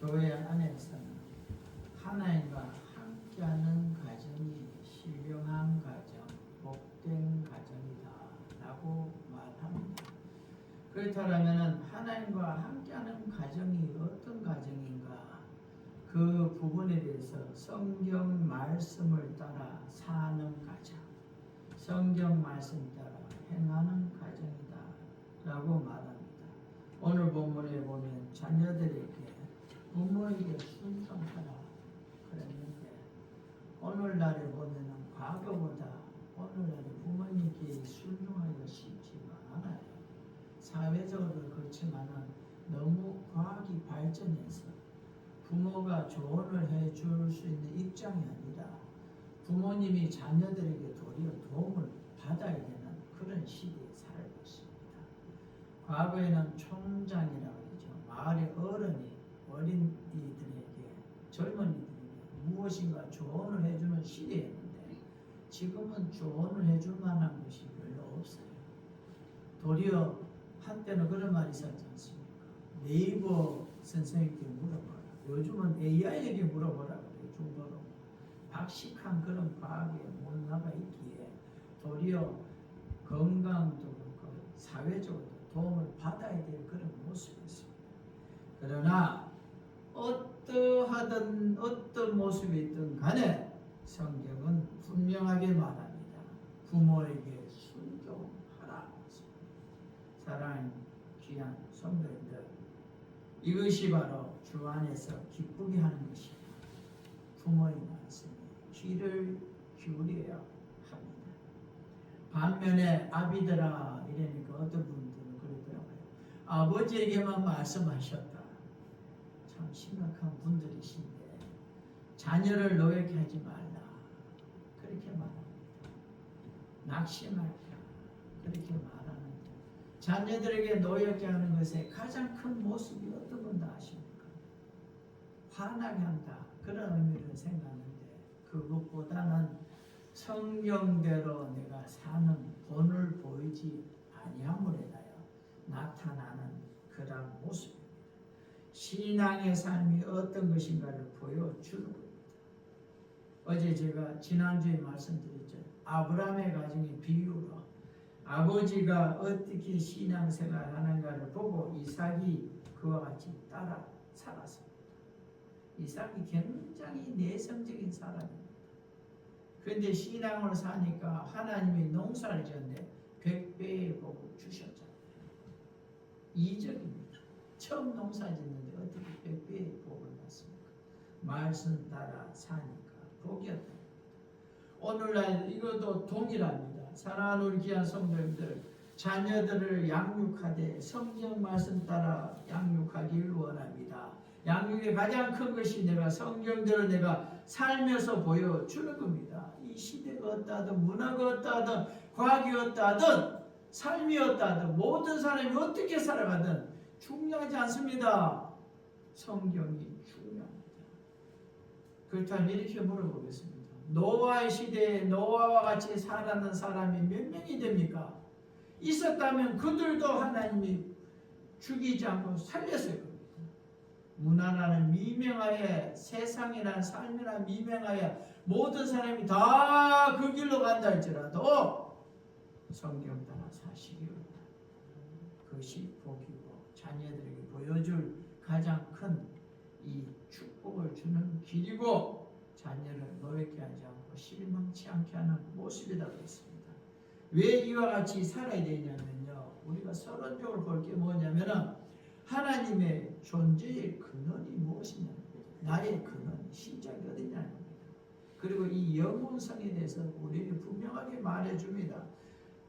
교회 안에서는 하나님과 함께하는 가정이 신령한 가정, 복된 가정이다 라고 말합니다. 그렇다면 하나님과 함께하는 가정이 어떤 가정인가, 그 부분에 대해서 성경 말씀을 따라 사는 가정, 성경 말씀 따라 행하는 가정이다 라고 말합니다. 오늘 본문에 보면 자녀들에게 부모에게 순종하라 그랬는데, 오늘날에 보면 과거보다 오늘날에 부모님께 순종하기가 쉽지가 않아요. 사회적으로 그렇지만은 너무 과학이 발전해서 부모가 조언을 해줄 수 있는 입장이 아니라 부모님이 자녀들에게 도리어 도움을 받아야 되는 그런 시대에 살고 있습니다. 과거에는 총장이라고 그러죠. 마을의 어른이 어린이들에게, 젊은이들에게 무엇인가 조언을 해주는 시대였는데, 지금은 조언을 해줄 만한 것이 별로 없어요. 도리어 한때는 그런 말이 있었지 않습니까? 네이버 선생님께 물어봐라. 요즘은 AI에게 물어보라 그래요. 중도로 박식한 그런 과학의 문화가 있기에 도리어 건강도 그렇고 사회적으로 도움을 받아야 될 그런 모습이 있습니다. 그러나 어떠하든 어떤 모습이 있든 간에 성경은 분명하게 말합니다. 부모에게 순종하라. 사랑하는 귀한 성도님들, 이것이 바로 주 안에서 기쁘게 하는 것입니다. 부모의 말씀에 귀를 기울여야 합니다. 반면에 아비들아 이러니까 어떤 분들은 그러더라고요. 아버지에게만 말씀하셨다. 참 심각한 분들이신데 자녀를 노예케 하지 말라 그렇게 말합니다. 낙심하라 그렇게 말하는데, 자녀들에게 노예케 하는 것의 가장 큰 모습이 어떤 건지 아십니까? 화나게 한다 그런 의미를 생각하는데, 그것보다는 성경대로 내가 사는 본을 보이지 아니함으로 인하여 나타나는 그런 모습입니다. 신앙의 삶이 어떤 것인가를 보여주는 겁니다. 어제 제가 지난주에 말씀드렸죠. 아브라함의 가정의 비유로 아버지가 어떻게 신앙생활 하는가를 보고 이삭이 그와 같이 따라 살았습니다. 이삭이 굉장히 내성적인 사람입니다. 그런데 신앙을 사니까 하나님이 농사를 지었는데 100배의 복을 주셨잖아요. 이적입니다. 처음 농사 짓는데 어떻게 100배의 복을 받습니까? 말씀 따라 사니까 복이었다. 오늘날 이것도 동일합니다. 사랑하는 우리 귀한 성도님들, 자녀들을 양육하되 성경 말씀 따라 양육하길 원합니다. 양육의 가장 큰 것이 내가 성경대로 내가 살면서 보여주는 겁니다. 이 시대가 어떠하든 문화가 어떠하든 과학이 어떠하든 삶이 어떠하든 모든 사람이 어떻게 살아가든 중요하지 않습니다. 성경이 중요합니다. 그렇다면 이렇게 물어보겠습니다. 노아의 시대에 노아와 같이 살았는 사람이 몇 명이 됩니까? 있었다면 그들도 하나님이 죽이지 않고 살렸을 겁니다. 문화라는 미명하에, 세상이라는 삶이라는 미명하에 모든 사람이 다 그 길로 간다 할지라도 성경 따라 사시기 바랍니다. 그것이 복이고 자녀들에게 보여줄 가장 큰 이 축복을 주는 길이고, 자녀를 노예케 하지 않고 실망치 않게 하는 모습이라고 했습니다. 왜 이와 같이 살아야 되냐면요, 우리가 서론적으로 볼 게 뭐냐면은 하나님의 존재의 근원이 무엇이냐, 나의 근원, 시작이 어디냐는 겁니다. 그리고 이 영혼성에 대해서 우리에게 분명하게 말해줍니다.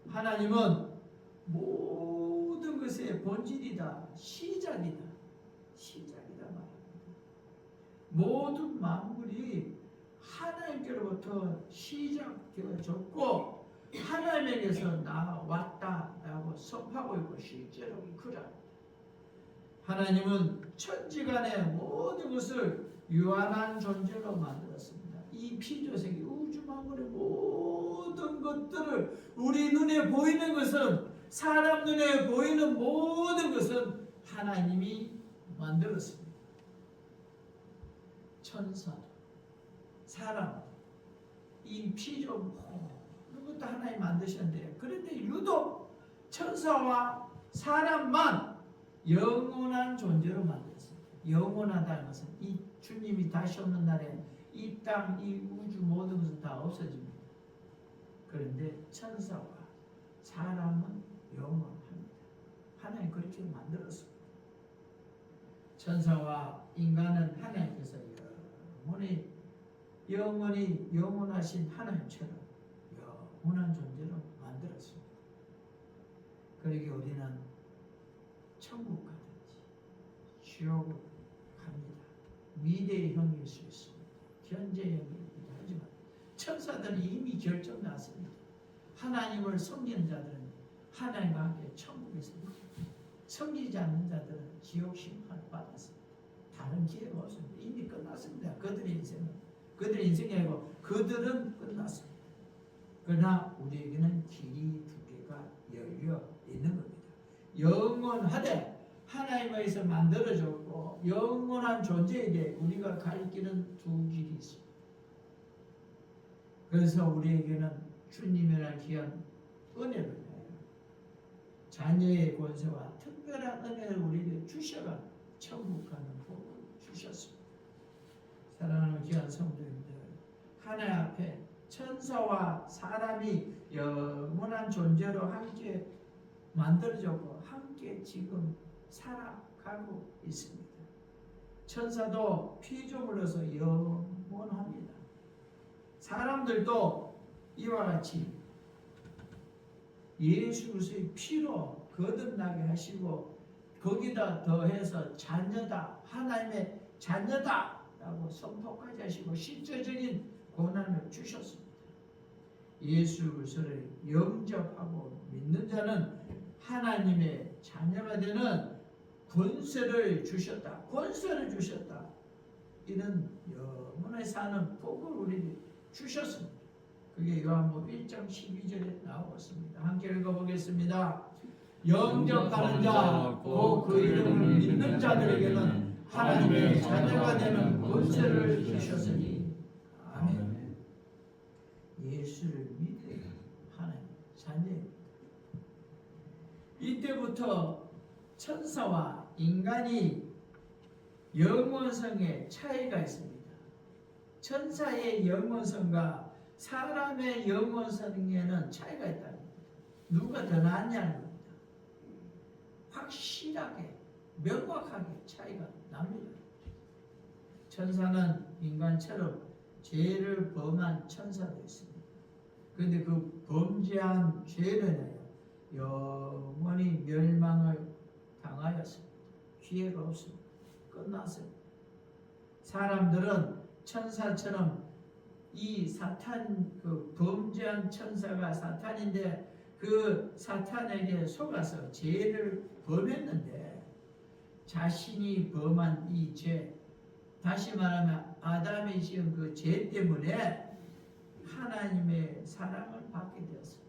하나님은 모든 것의 본질이다, 시작이다, 시작이다 말합니다. 모든 만물이 하나님께로부터 시작되어졌고 하나님에게서 나왔다라고 선포하고 있고 실제로 그러합니다. 하나님은 천지간의 모든 것을 유한한 존재로 만들었습니다. 이 피조세계 우주 만물의 모든 것들을, 우리 눈에 보이는 것은, 사람 눈에 보이는 모든 것은 하나님이 만들었습니다. 천사도 사람 이 피조 그것도 하나님 만드셨는데 그런데 유독 천사와 사람만 영원한 존재로 만들었습니다. 영원하다는 것은 이 주님이 다시 오는 날에 이 땅, 이 우주 모든 것은 다 없어집니다. 그런데 천사와 사람은 영원합니다. 하나님 그렇게 만들었습니다. 천사와 인간은 하나님께서 영원히 영원하신 하나님처럼 영원한 존재로 만들었습니다. 그러기에 우리는 천국 가든지 지옥을 갑니다. 미래의 형일 수 있습니다. 현재의 형이기도 하지만 천사들은 이미 결정났습니다. 하나님을 섬기는 자들은 하나님과 함께 천국에 있습니다. 섬기지 않는 자들은 지옥 심판을 받았습니다. 다른 기회가 없습니다. 이미 끝났습니다. 그들의 인생이 아니고 그들은 끝났습니다. 그러나 우리에게는 길이 두 개가 열려 있는 겁니다. 영원하되 하나님에서 만들어졌고 영원한 존재에게 우리가 갈 길은 두 길이 있습니다. 그래서 우리에게는 주님이란 귀한 은혜를 위하여 자녀의 권세와 특별한 은혜를 우리에게 주셔가 천국 가는 복을 주셨습니다. 사랑하는 귀한 성도님들, 하나님 앞에 천사와 사람이 영원한 존재로 함께 만들어졌고 함께 지금 살아가고 있습니다. 천사도 피조물로서 영원합니다. 사람들도 이와 같이 예수 그리스도의 피로 거듭나게 하시고 거기다 더해서 자녀다, 하나님의 자녀다 라고 선포까지 하시고 실제적인 권한을 주셨습니다. 예수 그리스도를 영접하고 믿는 자는 하나님의 자녀가 되는 권세를 주셨다. 권세를 주셨다. 이런 영원히 사는 복을 우리에게 주셨습니다. 그게 요한복음 1장 12절에 나오고 있습니다. 함께 읽어보겠습니다. 영접하는 자, 곧 그 이름을 믿는 자들에게는 하나님의 자녀가 되는 권세를 주셨으니. 아멘. 예수를 믿어야 하나님 자녀입니다. 이때부터 천사와 인간이 영원성에 차이가 있습니다. 천사의 영원성과 사람의 영원성에는 차이가 있다는 겁니다. 누가 더 낫냐는 겁니다. 확실하게 명확하게 차이가 납니다. 천사는 인간처럼 죄를 범한 천사도 있습니다. 그런데 그 범죄한 죄는 영원히 멸망을 당하였습니다. 기회가 없습니다. 끝났습니다. 사람들은 천사처럼 이 사탄, 그 범죄한 천사가 사탄인데 그 사탄에게 속아서 죄를 범했는데 자신이 범한 이 죄, 다시 말하면 아담이 지은 그 죄 때문에 하나님의 사랑을 받게 되었습니다.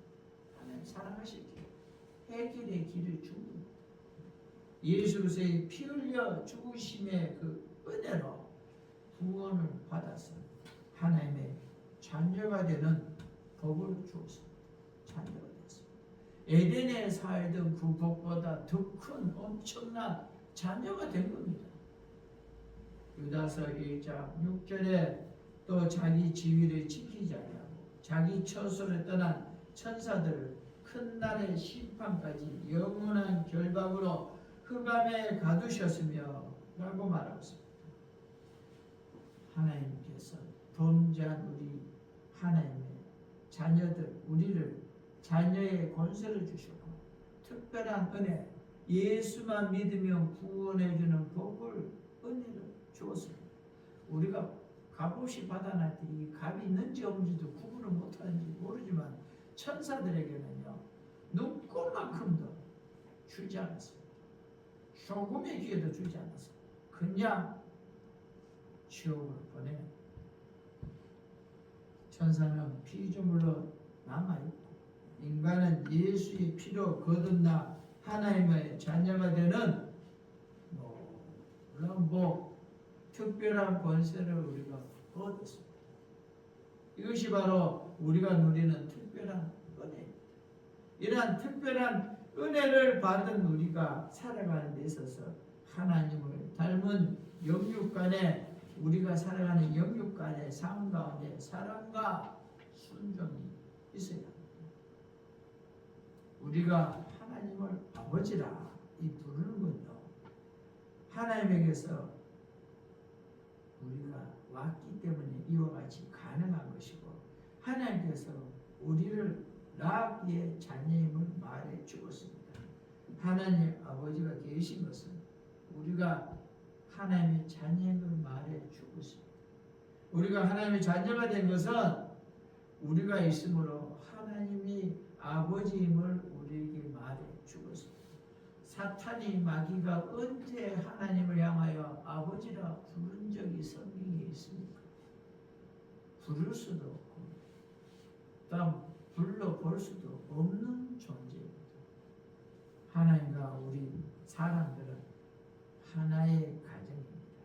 하나님 사랑하실게요. 해결의 길을 준 겁니다. 예수 그리스도의 피 흘려 죽으심의 그 은혜로 구원을 받아서 하나님의 자녀가 되는 복을 주었습니다. 자녀가 됐습니다. 에덴에 살던 그 복보다 더 큰 엄청난 자녀가 된 겁니다. 유다서 1장 6절에 또 자기 지위를 지키지 않고 자기 처소를 떠난 천사들을 큰 날의 심판까지 영원한 결박으로 흑암에 가두셨으며 라고 말하고 있습니다. 하나님께서 범죄한 우리 하나님의 자녀들, 우리를 자녀의 권세를 주셨고 특별한 은혜, 예수만 믿으면 구원해주는 복을, 은혜를 주었습니다. 우리가 값없이 받아날 때 이 값이 있는지 없는지도 구분을 못하는지 모르지만 천사들에게는요 눈꽃만큼도 주지 않았습니다. 조금의 기회도 주지 않았습니다. 그냥 지옥을 보내. 천사는 피조물로 남아있고 인간은 예수의 피로 거듭나 하나님의 자녀가 되는 놀라운 복, 특별한 권세를 우리가 얻었습니다. 이것이 바로 우리가 누리는 특별한 은혜입니다. 이러한 특별한 은혜를 받은 우리가 살아가는 데 있어서 하나님을 닮은 영육간에 우리가 살아가는 영육간의 삶 가운데 사랑과 순종이 있어야 합니다. 우리가 하나님을 아버지라 이 부르는 것도 하나님에게서 우리가 왔기 때문에 이와 같이 가능한 것이고 하나님께서 우리를 낳기에 자녀임을 말해 주었습니다. 하나님 아버지가 계신 것은 우리가 하나님의 자녀임을 말해 주었습니다. 우리가 하나님의 자녀가 된 것은 우리가 있으므로 하나님이 아버지임을 우리에게 말해 주었습니다. 사탄이 마귀가 언제 하나님을 향하여 아버지라 부른 적이 성경에 있습니까? 부를 수도 없고 또 불러볼 수도 없는 존재입니다. 하나님과 우리 사람들은 하나의 가정입니다.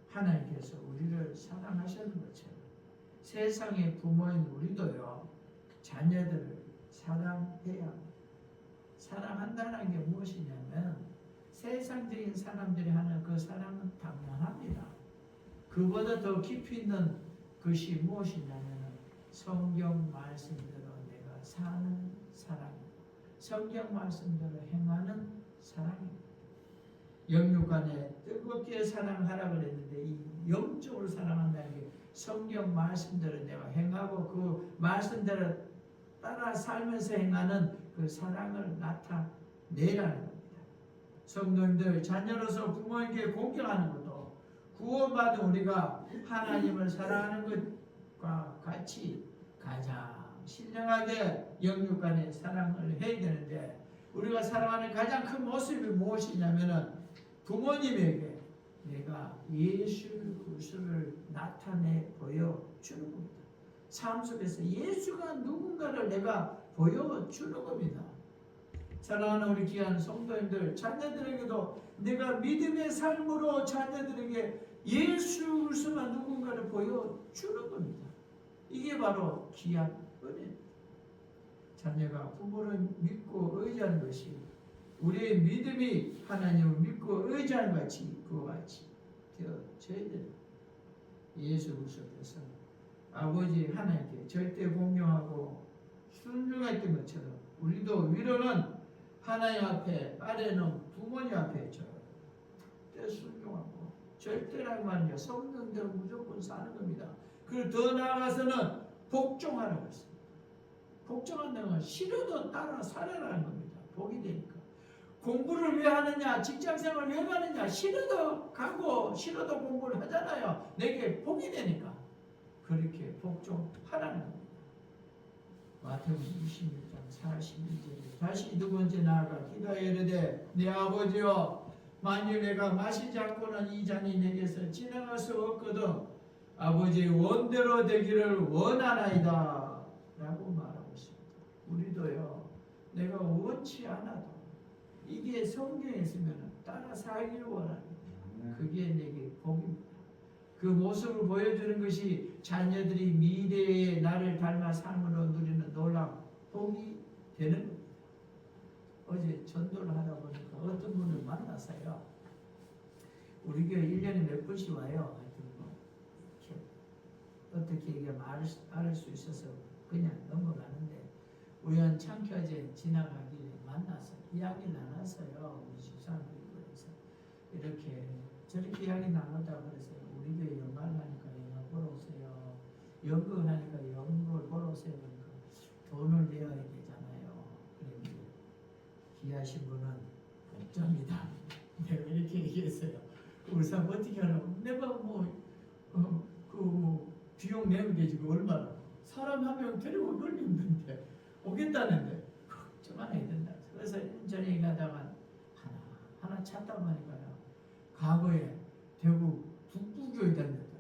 하나님께서 우리를 사랑하시는 것처럼 세상의 부모인 우리도요 자녀들을 사랑해야 합니다. 사랑한다는 게 무엇이냐면 세상적인 사람들이 하는 그 사랑은 당연합니다. 그보다 더 깊이 있는 것이 무엇이냐면 성경 말씀대로 내가 사는 사랑입니다. 성경 말씀대로 행하는 사랑입니다. 영육간에 뜨겁게 사랑하라 그랬는데 이 영적으로 사랑한다는 게 성경 말씀대로 내가 행하고 그 말씀대로 따라 살면서 행하는 그 사랑을 나타내라는 겁니다. 성도님들 자녀로서 부모에게 공경하는 것도 구원받은 우리가 하나님을 사랑하는 것과 같이 가장 신령하게 영육간의 사랑을 해야 되는데 우리가 사랑하는 가장 큰 모습이 무엇이냐면은 부모님에게 내가 예수 그리스도를 나타내 보여주는 겁니다. 삶 속에서 예수가 누군가를 내가 보여주는 겁니다. 사랑하는 우리 귀한 성도님들 자녀들에게도 내가 믿음의 삶으로 자녀들에게 예수 그리스도가 누군가를 보여주는 겁니다. 이게 바로 귀한 은혜입니다. 자녀가 부모를 믿고 의지하는 것이 우리의 믿음이 하나님을 믿고 의지하는 같이 그와 같이 되어져야 됩니다. 예수 그리스도께서 아버지 하나님께 절대 공경하고 순종했던 것처럼 우리도 위로는 하나님 앞에 아래는 부모님 앞에 절대 순종하고 절대라는 말은요 성령대로 무조건 사는 겁니다. 그리고 더 나아가서는 복종하라고 했습니다. 복종한다는 건 싫어도 따라 살아라는 겁니다. 복이 되니까. 공부를 왜 하느냐, 직장생활을 왜 가느냐, 싫어도 가고 싫어도 공부를 하잖아요. 내게 복이 되니까. 그렇게 복종하라는 겁니다. 마태복음 26장 41절에 다시 두 번째 나아가 기도하여 이르되 내 아버지여 만일 내가 마시지 않고는 이 잔이 내게서 지나갈 수 없거든 아버지의 원대로 되기를 원하나이다 라고 말하고 있습니다. 우리도요 내가 원치 않아도 이게 성경에 있으면 따라 살기를 원합니다. 그게 내게 복입니다. 그 모습을 보여주는 것이 자녀들이 미래의 나를 닮아 삶으로 누리는 놀라운 복이 되는 겁니다. 어제 전도를 하다 보니까 어떤 분을 만났어요. 우리 교회 1년에 몇 번씩 와요. 어떻게 이게 말할 수 있어서 그냥 넘어가는데 우연찮게 지나가길래 만나서 이야기 나눴어요. 우리 집사람들에서 이렇게 저렇게 이야기 나누다 그래서 우리 교회 연말을 하니까 연말 보러 오세요. 연극을 하니까 연극을 보러 오세요. 그러니까 돈을 내야 되잖아요. 그런데 귀하신 분은 복잡니다. 내가 이렇게 얘기했어요. 우리 사람 어떻게 하라고? 내가 비용 내면 되지 그 얼마나 사람 한 명 데리고 걸리는데 오겠다는데 걱정만 해야 된다. 그래서 전에 얘기하다가 하나 찾다 보니까요. 과거에 대구 북부교회 다녔다.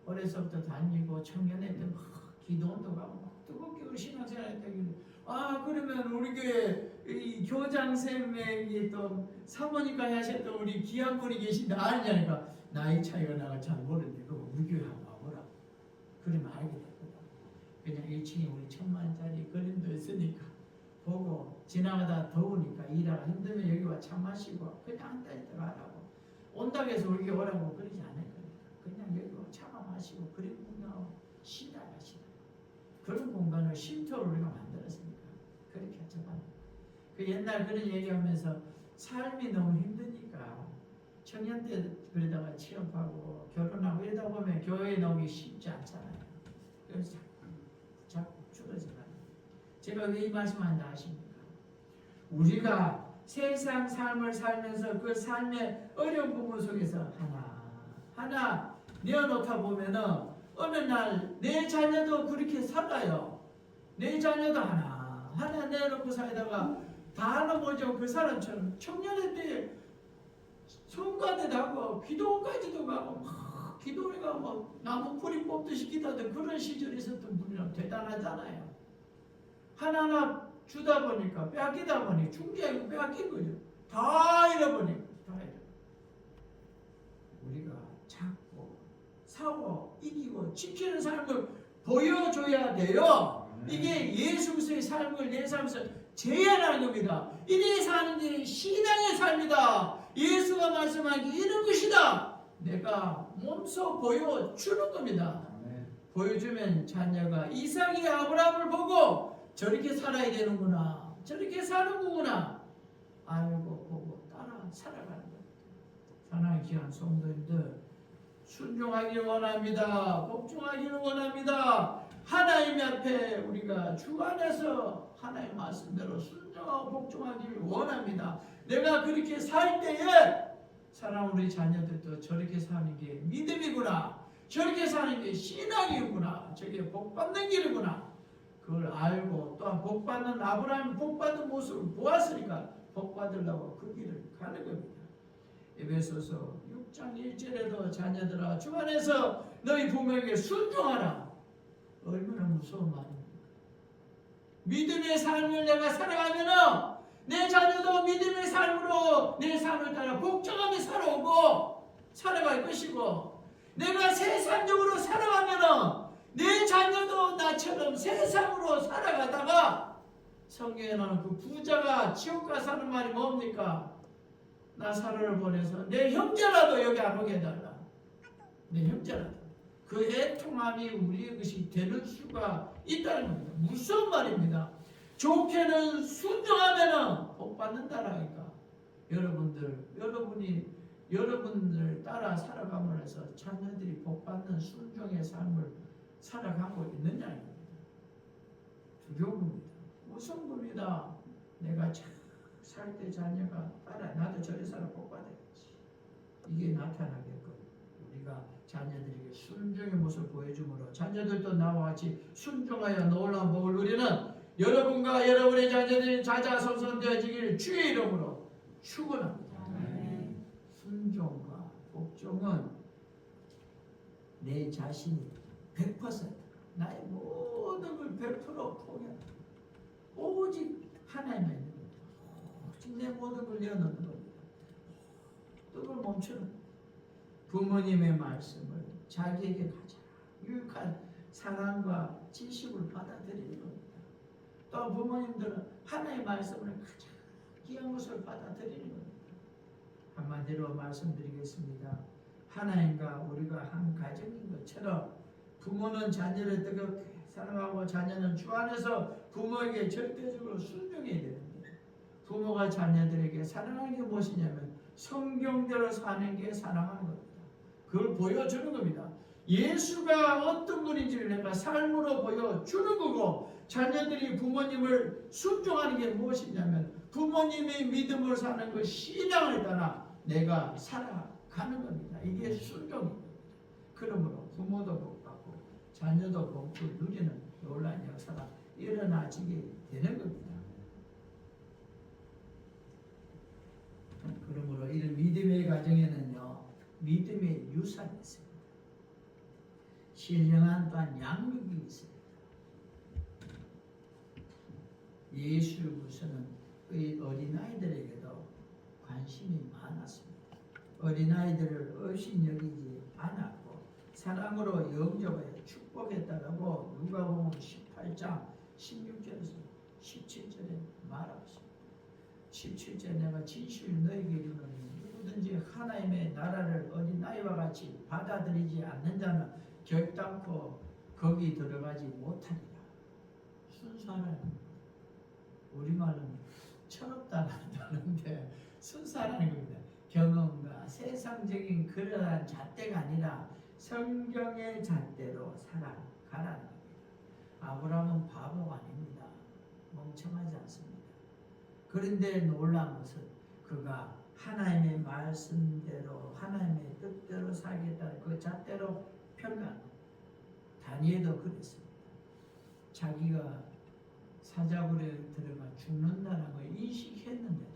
어려서부터 다니고 청년회 때 막 기도원도 가고 막 뜨겁게 신앙생활 했다길래 그러면 우리 교회 이 교장쌤에게 또 사모님까지 하셨던 우리 귀한 분이 계신데 아니냐니까 나이 차이가 나가 잘 모르는데 그거 우리 교회 한번 와보라. 그러면 알게 됐거든. 그냥 1층에 우리 1,000만짜리 그림도 있으니까 보고 지나가다 더우니까 일하기 힘들면 여기 와 차 마시고 그냥 앉아있다 가라고. 온다고 해서 우리 교회 오라고 그러지 않을 거니까 그냥 여기 와 차만 마시고 그림 구경하고 쉬다 가시다. 그런 공간을 쉼터로 우리가 만들었으니까 그렇게 하자고. 그 옛날 그런 얘기하면서 삶이 너무 힘드니까 청년 때 그러다가 취업하고 결혼하고 이러다 보면 교회에 나오기 쉽지 않잖아요. 그래서 자꾸 줄어지나요. 제가 왜 이 말씀하는지 아십니까? 우리가 세상 삶을 살면서 그 삶의 어려운 부분 속에서 하나 내어놓다 보면은 어느 날 내 자녀도 그렇게 살아요. 내 자녀도 하나 내어놓고 살다가 다 넘어져 그 사람처럼 청년의 때 성가대 하고 기도까지도 가고 막 기도회가 막 나무 뿌리 뽑듯이 기도하던 그런 시절이 있었던 분이라면 대단하잖아요. 하나하나 주다 보니까 빼앗기다 보니 중재하고 빼앗긴 거죠. 다 잃어버리고 다 잃어. 우리가 잡고 사고 이기고 지키는 삶을 보여줘야 돼요. 이게 예수 그리스도의 삶을 내 삶에서 제안하는 겁니다. 이리 사는 게 신앙의 삶이다. 예수가 말씀하기 이런 것이다. 내가 몸소 보여주는 겁니다. 보여주면 자녀가 이삭이 아브라함을 보고 저렇게 살아야 되는구나, 저렇게 사는 거구나 알고 보고 따라 살아가는 겁니다. 사랑하는 귀한 성도님들, 순종하기를 원합니다. 복종하기를 원합니다. 하나님 앞에 우리가 주 안에서 하나님 말씀대로 순종하고 복종하기를 원합니다. 내가 그렇게 살 때에 사랑하는 우리 자녀들도 저렇게 사는 게 믿음이구나, 저렇게 사는 게 신앙이구나, 저게 복받는 길이구나, 그걸 알고 또한 복받는 아브라함이 복받는 모습을 보았으니까 복받으려고 그 길을 가는 겁니다. 에베소서 6장 1절에도 자녀들아 주 안에서 너희 부모에게 순종하라. 얼마나 무서운 말입니까? 믿음의 삶을 내가 살아가면은 내 자녀도 믿음의 삶으로 내 삶을 따라 복종하며 살아오고 살아갈 것이고, 내가 세상적으로 살아가면은 내 자녀도 나처럼 세상으로 살아가다가, 성경에 나오는 그 부자가 지옥 가서 하는 말이 뭡니까? 나사로를 보내서 내 형제라도 여기 안 오게 해달라. 내 형제라도. 그 애통함이 우리의 것이 되는 수가 있다는 겁니다. 무서운 말입니다. 좋게는 순종하면은 복 받는다라니까. 여러분을 따라 가감으로 해서 자녀들이 복 받는 순종의 삶을 살아가고 있느냐입니다. 두려운 겁니다. 무서운 겁니다. 내가 살 때 자녀가 따라 나도 저리 살아 복 받아야지. 이게 나타나게끔 우리가 자녀들에게 순종의 모습을 보여주므로 자녀들도 나와 같이 순종하여 놀라운 복을 누리는 여러분과 여러분의 자녀들이 자자손손되어지기를 주의 이름으로 축원합니다. 순종과 복종은 내 자신이 100% 나의 모든 걸 100% 포기한다. 오직 하나님만 있는 겁니다. 오직 내 모든 걸 내어놓는 겁니다. 그걸 멈추는 부모님의 말씀을 자기에게 가장 유익한 사랑과 지식을 받아들이는 겁니다. 또 부모님들은 하나님의 말씀을 가장 귀한 것을 받아들이는 겁니다. 한마디로 말씀드리겠습니다. 하나님과 우리가 한 가정인 것처럼 부모는 자녀를 뜨겁게 사랑하고 자녀는 주 안에서 부모에게 절대적으로 순종해야 되는데, 부모가 자녀들에게 사랑하는 게 무엇이냐면 성경대로 사는 게 사랑하는 겁니다. 그걸 보여주는 겁니다. 예수가 어떤 분인지를 내가 삶으로 보여주는 거고, 자녀들이 부모님을 순종하는 게 무엇이냐면 부모님의 믿음을 사는 그 신앙을 따라 내가 살아가는 겁니다. 이게 순종입니다. 그러므로 부모도 복받고 자녀도 복을 누리는 놀라운 역사가 일어나지게 되는 겁니다. 그러므로 이런 믿음의 가정에는요, 믿음의 유산이 있습니다. 신령한 또한 양육이 있습니다. 예수 그리스도는 이 어린아이들에게도 관심이 많았습니다. 어린아이들을 어신 여기지 않았고 사랑으로 영접하여 축복했다라고 누가복음 18장 16절에서 17절에 말하고 있습니다. 17절에 내가 진실을 너에게 이르노니 누구든지 하나님의 나라를 어린아이와 같이 받아들이지 않는 자는 결단코 거기 들어가지 못하리라. 순수하라는 우리말로는 철없다는 단어인데 순수하라는 겁니다. 경험과 세상적인 그러한 잣대가 아니라 성경의 잣대로 살아가라는 겁니다. 아브라함은 바보가 아닙니다. 멍청하지 않습니다. 그런데 놀라운 것은 그가 하나님의 말씀대로 하나님의 뜻대로 살겠다는 그 잣대로 평가한 겁니다. 다니엘도 그랬습니다. 자기가 사자굴에 들어가 죽는다는 걸 인식했는데도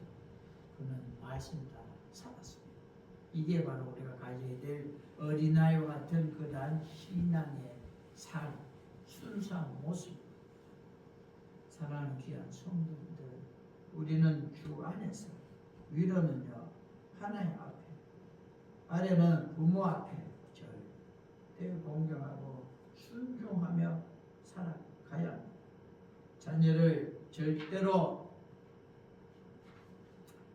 그는 말씀 따라 살았습니다. 이게 바로 우리가 가져야 될 어린아이와 같은 그러한 신앙의 삶, 순수한 모습. 사랑하는 귀한 성도님들, 우리는 주 안에서 위로는요 하나님 앞에, 아래는 부모 앞에 절대 공경하고 순종하며 살아가야 합니다. 자녀를 절대로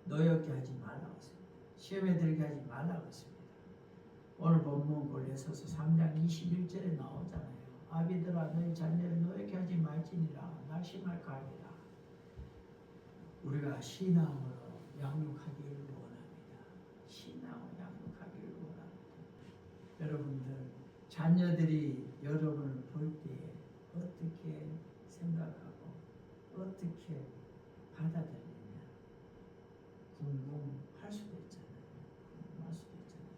노엽게 하지 말라고 했습니다. 시험에 들게 하지 말라고 했습니다. 오늘 본문 골로새서 3장 21절에 나오잖아요. 아비들아 너희 자녀를 노엽게 하지 말지니라 낙심할까 하리라. 우리가 신앙으로 양육하기를 원합니다. 신앙으로 양육하기를 원합니다. 여러분들 자녀들이 여러분을 볼 때에 어떻게 생각하고 어떻게 받아들이냐 궁금할 수도 있잖아요. 궁금할 수도 있잖아요.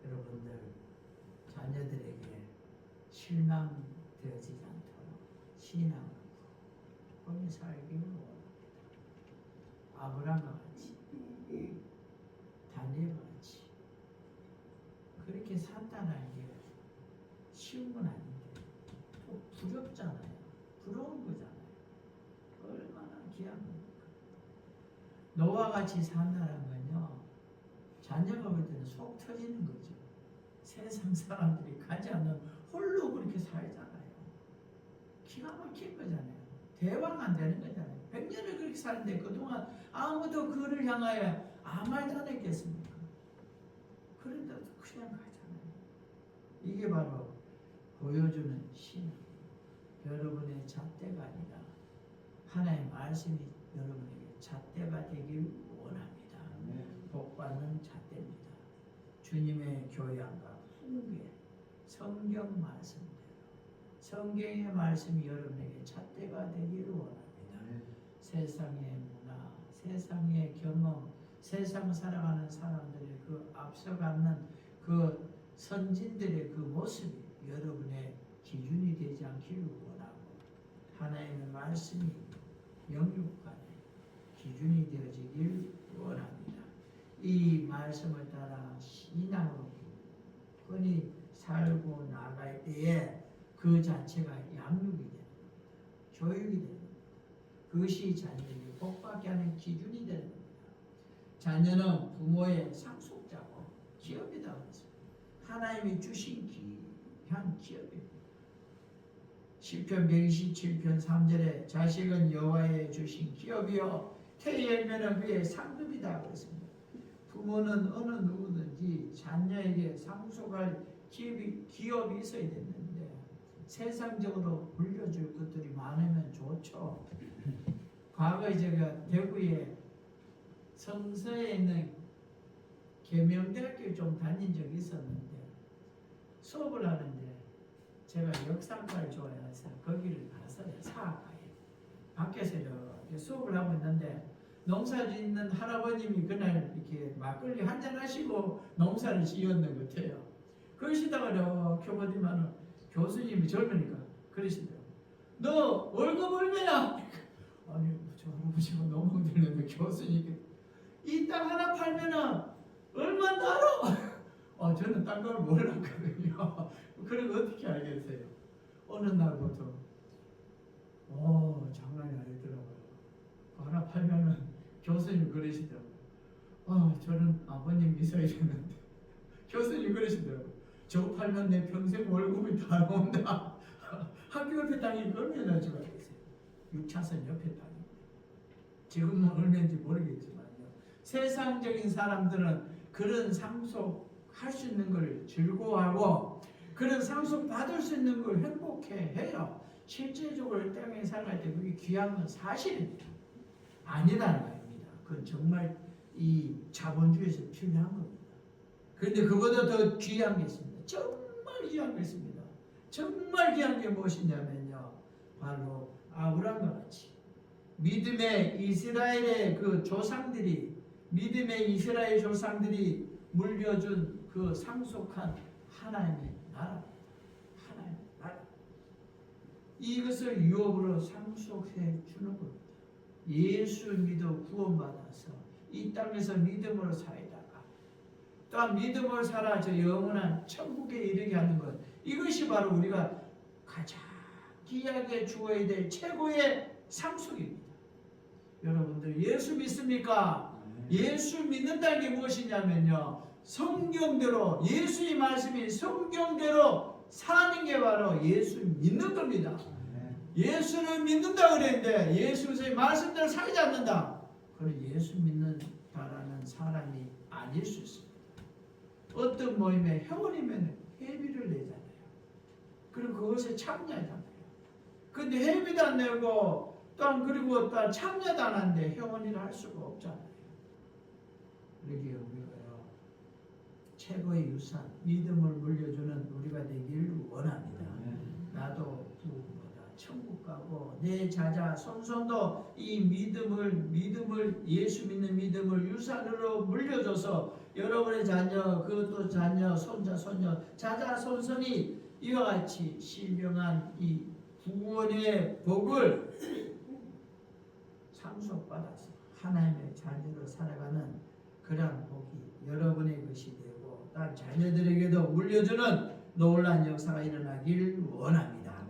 여러분들 자녀들에게 실망되어지지 않도록 신앙을 굳건히 살기를 원합니다. 아브라함과 같이 다니엘과 같이 그렇게 산다는 게 쉬운 건 아닌데 또 두렵잖아요. 부러운 거잖아요. 얼마나 귀한 겁니까? 노아와 같이 산다는 건요 자녀가 볼 때는 속 터지는 거죠. 세상 사람들이 가지 않는 홀로 그렇게 살잖아요. 기가 막힌 거잖아요. 대화가 안 되는 거잖아요. 100년을 그렇게 사는데 그동안 아무도 그를 향하여 아무 말도 안 했겠습니까? 그런데도 그냥 가잖아요. 이게 바로 보여주는 신앙. 여러분의 잣대가 아니라 하나님의 말씀이 여러분에게 잣대가 되길 원합니다. 복받는 잣대입니다. 주님의 교양과 훈계, 성경 말씀대로 성경의 말씀이 여러분에게 잣대가 되기를 원합니다. 세상의 문화, 세상의 경험, 세상 살아가는 사람들의 그 앞서가는 그 선진들의 그 모습이 여러분의 기준이 되지 않기를 원하고 하나님의 말씀이 영육간에 기준이 되어지길 원합니다. 이 말씀을 따라 신앙으로 굳건히 살고 나갈 때에 그 자체가 양육이 되는 겁니다. 교육이 되는 겁니다. 그것이 자녀에게 복받게 하는 기준이 되는 겁니다. 자녀는 부모의 상속자고 기업이다 그랬습니다. 하나님이 주신 귀한 기업입니다. 시편 127편 3절에 자식은 여호와의 주신 기업이요 태열면은 그의 상급이다 그랬습니다. 부모는 어느 누구든지 자녀에게 상속할 기업이 있어야 되는데 세상적으로 물려줄 것들이 많으면 좋죠. 과거에 제가 대구에 성서에 있는 계명대학교에 좀 다닌 적이 있었는데 수업을 하는데 제가 역사과를 좋아해서 거기를 갔어요. 사학과에 밖에서 이렇게 수업을 하고 있는데 농사 짓는 할아버님이 그날 이렇게 막걸리 한잔 하시고 농사를 지었는 것 같아요. 그러시다가 이렇게 보더니만 교수님이 젊으니까 그러시더라고요. 너 월급 얼마야? 아니 저 할아버지가 너무 들렸는데 교수님이 이 땅 하나 팔면은 얼마인지 알아? 저는 딴 걸 몰랐거든요. 그럼 어떻게 알겠어요? 어느 날부터 장난이 아니더라고요. 하나 팔면은 교수님 그러시더라고요. 저는 아버님 미사일이었는데 교수님 그러시더라고요. 저거 팔면 내 평생 월급이 다 나온다. 학교 옆에 땅이 얼마나 좋아했어요. 6차선 옆에 땅이. 지금은 얼마인지 모르겠지만요. 세상적인 사람들은 그런 상속할 수 있는 걸 즐거워하고 그런 상속 받을 수 있는 걸 행복해해요. 실제적으로 이 땅에 살아갈 때 그게 귀한 건 사실입니다. 아니다는 말입니다. 그건 정말 이 자본주의에서 필요한 겁니다. 그런데 그보다 더 귀한 게 있습니다. 정말 귀한 게 있습니다. 정말 귀한 게 무엇이냐면요. 바로 아브라함과 같이 믿음의 이스라엘 조상들이 물려준 그 상속한 하나님의 나라. 하나님의 나라. 이것을 유업으로 상속해 주는 겁니다. 예수 믿어 구원받아서 이 땅에서 믿음으로 살다가 또한 믿음으로 살아 저 영원한 천국에 이르게 하는 것, 이것이 바로 우리가 가장 귀하게 주어야 될 최고의 상속입니다. 여러분들 예수 믿습니까? 예수 믿는다는 게 무엇이냐면요, 성경대로, 예수의 말씀이 성경대로 사는 게 바로 예수 믿는 겁니다. 예수를 믿는다 그랬는데 예수의 말씀대로 살지 않는다, 그건 예수 믿는다라는 사람이 아닐 수 있습니다. 어떤 모임에 회원이면 회비를 내잖아요. 그리고 그것에 참여하잖아요. 근데 회비도 안 내고 그리고 또 참여도 안 하는데 회원이라 할 수가 없잖아요. 그러기에 우리가요, 최고의 유산, 믿음을 물려주는 우리가 되길 원합니다. 나도 누구보다 천국 가고 내 자자 손손도 이 믿음을 예수 믿는 믿음을 유산으로 물려줘서 여러분의 자녀, 그것도 자녀, 손자, 손녀, 자자, 손손이 이와 같이 신령한 이 구원의 복을 상속받아서 하나님의 자녀로 살아가는 그런 복이 여러분의 것이 되고 또 자녀들에게도 물려주는 놀라운 역사가 일어나길 원합니다.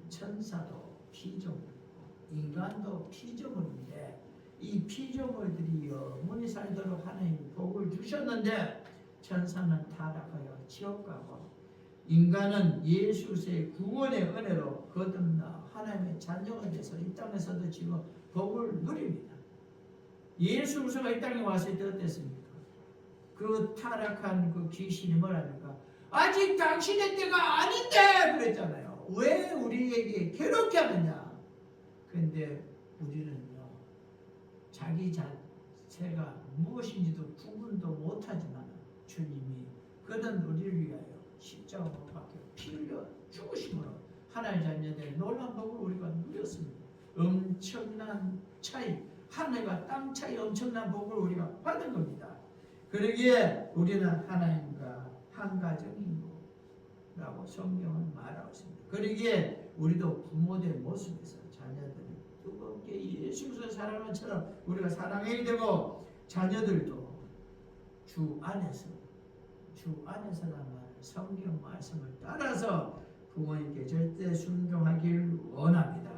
천사도 피조물이고 인간도 피조물인데 이 피조물들이 영원히 살도록 하나님이 복을 주셨는데 천사는 타락하여 지옥 가고 인간은 예수의 구원의 은혜로 거듭나 하나님의 자녀가 돼서 이 땅에서도 지금 복을 누립니다. 예수 그리스도가 이 땅에 왔을 때 어땠습니까? 그 타락한 그 귀신이 뭐랍니까? 아직 당신의 때가 아닌데 그랬잖아요. 왜 우리에게 괴롭게 하느냐? 그런데 우리는요, 자기 자체가 무엇인지도 구분도 못하지만 주님이 그는 우리를 위하여 십자가 못 박혀 피 흘려 죽으심으로 하나님의 자녀들의 놀라운 복을 우리가 누렸습니다. 엄청난 차이, 하늘과 땅 차이 엄청난 복을 우리가 받은 겁니다. 그러기에 우리는 하나님과 한 가정인 거라고 성경은 말하고 있습니다. 그러기에 우리도 부모된 모습에서 자녀들을 뜨겁게 예수 그리스도 사랑하는 것처럼 우리가 사랑해야 되고, 자녀들도 주 안에서란 말, 성경 말씀을 따라서 부모님께 절대 순종하길 원합니다.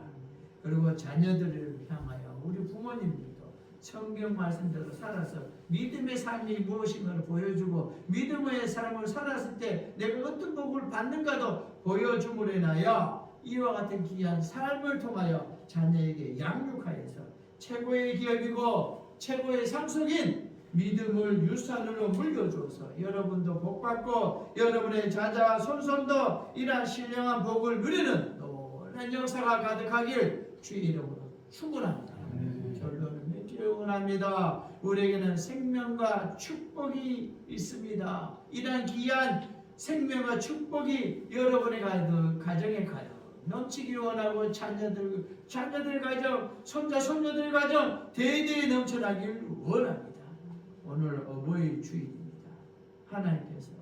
그리고 자녀들을 향하여 우리 부모님들도 성경 말씀대로 살아서 믿음의 삶이 무엇인가를 보여주고 믿음의 삶을 살았을 때 내가 어떤 복을 받는가도 보여줌으로 인하여 이와 같은 귀한 삶을 통하여 자녀에게 양육하여서 최고의 기업이고 최고의 상속인 믿음을 유산으로 물려줘서 여러분도 복받고 여러분의 자자 손손도 이러한 신령한 복을 누리는 놀라운 역사가 가득하길 주의 이름으로 축원합니다. 결론은 맺기를 원합니다. 우리에게는 생명과 축복이 있습니다. 이러한 귀한 생명과 축복이 여러분의 가정에 가요 넘치기를 원하고 자녀들 가정, 손자 손녀들 가정 대대에 넘쳐나길 원합니다. 오늘 어버이 주일입니다. 하나님께서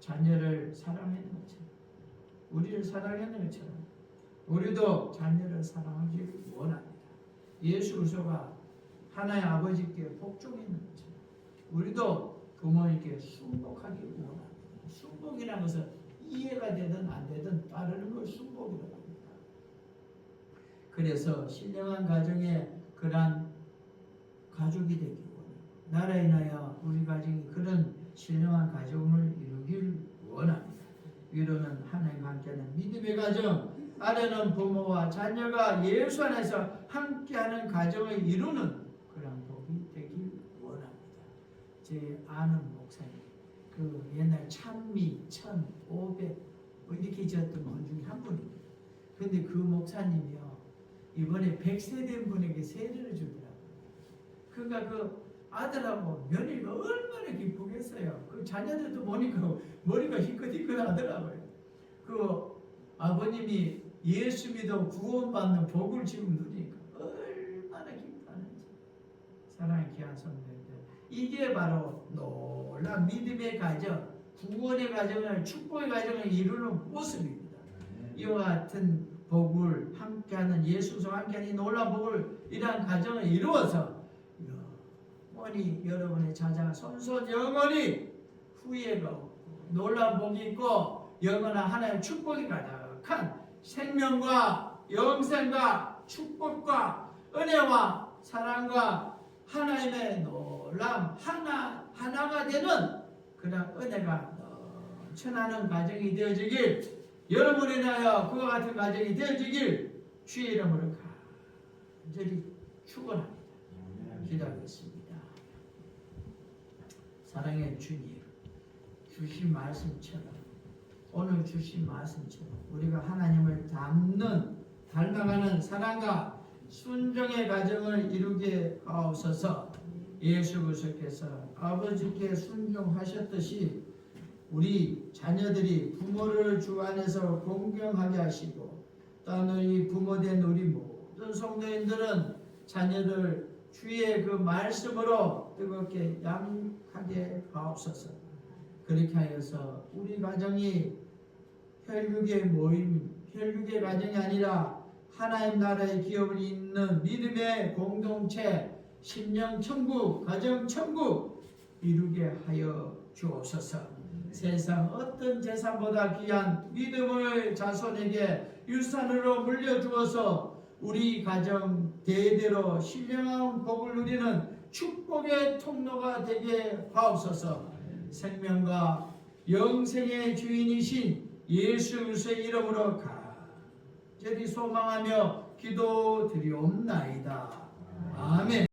자녀를 사랑하는 것처럼 우리를 사랑하는 것처럼 우리도 자녀를 사랑하기를 원합니다. 예수 그리스도가 하나의 아버지께 복종했는 것처럼 우리도 부모님께 순복하기를 원합니다. 순복이라는 것은 이해가 되든 안 되든 따르는 걸 순복이라고 합니다. 그래서 신령한 가정에 그러한 가족이 되기 원합니다. 나라에 인하여 우리 가정이 그런 신령한 가정을 이루길 원합니다. 위로는 하나님과 함께하는 믿음의 가정, 아래는 부모와 자녀가 예수 안에서 함께하는 가정을 이루는 그런 복이 되길 원합니다. 제 아는 목사님, 그 옛날 찬미 1500 이렇게 지었던 분 중에 한 분입니다. 근데 그 목사님이요, 이번에 100세 된 분에게 세례를 주더라고요. 그러니까 그 아들하고 며느리가 얼마나 기쁘겠어요. 그 자녀들도 보니까 머리가 희끗희끗 하더라고요. 그 아버님이 예수 믿어 구원받는 복을 지금 누리니까 얼마나 기뻐하는지. 사랑의 귀한 성도님들, 이게 바로 놀라운 믿음의 가정, 구원의 가정을, 축복의 가정을 이루는 모습입니다. 이와 같은 복을 함께하는, 예수와 함께하는 이 놀라운 복을 이러한 가정을 이루어서 영원히 여러분의 자녀가 손손 영원히 후회가 없고 놀라운 복이 있고 영원한 하나님의 축복이 가득한 생명과 영생과 축복과 은혜와 사랑과 하나님의 놀라운 하나가 되는 그런 은혜가 넘쳐나는 가정이 되어지길, 여러분에 인하여 그와 같은 가정이 되어지길 주의 이름으로 간절히 축원합니다. 기도하겠습니다. 사랑의 주님, 주신 말씀처럼, 오늘 주신 말씀처럼 우리가 하나님을 닮아가는 사랑과 순종의 가정을 이루게 하옵소서. 예수 그리스도께서 아버지께 순종하셨듯이 우리 자녀들이 부모를 주 안에서 공경하게 하시고, 또한 이 부모된 우리 모든 성도인들은 자녀들 주의 그 말씀으로 뜨겁게 양육하게 하옵소서. 그렇게 하여서 우리 가정이 혈육의 모임, 혈육의 가정이 아니라 하나님 나라의 기업을 잇는 믿음의 공동체, 심령천국, 가정천국 이루게 하여 주옵소서. 세상 어떤 재산보다 귀한 믿음을 자손에게 유산으로 물려주어서 우리 가정 대대로 신령한 복을 누리는 축복의 통로가 되게 하옵소서. 생명과 영생의 주인이신 예수 그리스도의 이름으로 간절히 소망하며 기도드리옵나이다. 아멘.